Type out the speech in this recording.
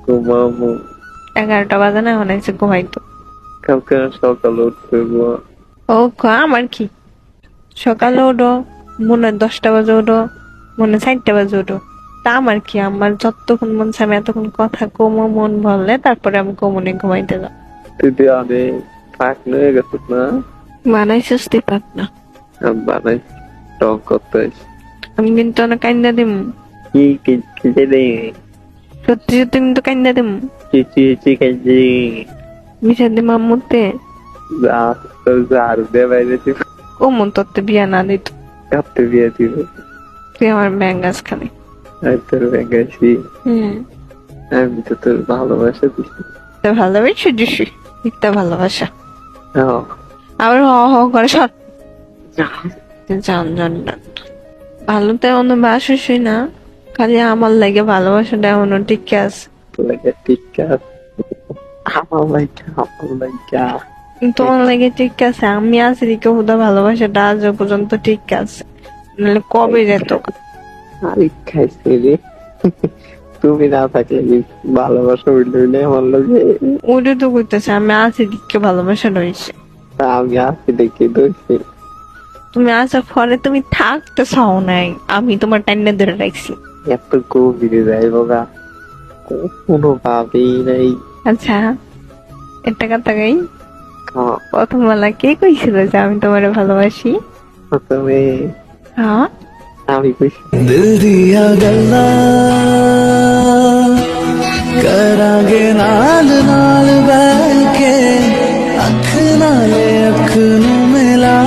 ঘুমাবো। 11টা বাজে না, এখন এসে ঘুমাইতো। কালকে সকালে উঠতে গো। ও আমার কি, সকালে ওঠো, মনে হয় 10টা বাজে ওঠো, মনে হয় 4টা বাজে ওঠো, তা আমার কি, আমার যতক্ষণ মন চায় আমি এতক্ষণ কথা কমো, মন ভরলে তারপরে আমি কমনে ঘুমাইতে যাও। তুই অনেক ফাঁক নিয়ে গেছিস না? বানাইছিস তুই পাক না, আমি বানাই টক করতে। আমি কিন্তু অনেক কান্দা দিম, কি কি খেতে দে? সত্যি সত্যি কিন্তু কান্দা দিম, চিচি চিকেজি মিশা দিম আম্মুতে। যা তোর জার দে বাইরে তুই ও মন তোর বিয়া না দিত, কাঁপতে দিয়ে দিল। তুই আমার ব্যাঙ্গাস খালি। আমি তোর ব্যাঙ্গাইছি, হম, আমি তো তোর ভালোবাসা দিছি। ভালোবাসা দিছি, একটা ভালোবাসা। হ্যাঁ। আবার হ হ করে সর, জান জান জান। ভালো তো এমন বাসুসই না, খালি আমার লাগে ভালোবাসাটা এমন ঠিক আছে। লাগে ঠিক আছে, আমার লাইকা আমার লাইকা। তোমার লাগে ঠিক আছে, আমি আছি দিকে হুদা ভালোবাসাটা আজ পর্যন্ত ঠিক আছে, নাহলে কবে যেত। আরে খাইছে রে, তুমি না থাকলে কি ভালোবাসা হইলে আমার লাগে? ওইটা তো করতেছে, আমি আছি দিকে ভালোবাসা রয়েছে। আমি আছি দেখি দোষী। তুমি আসার পরে তুমি থাকতে চাও নাই, আমি তোমার টাইনে ধরে রাখছি। এত গভীরে যাই বাবা, কোনো ভাবেই নাই। আচ্ছা, একটা কথা গাই, হ্যাঁ, প্রথম বেলা কে কইছিল যে আমি তোমারে ভালোবাসি? প্রথমে হ্যাঁ, আমি কইছি। दिल दिया गल्ला करांगे नाल नाल बैठ के अख नाले अख नू मिला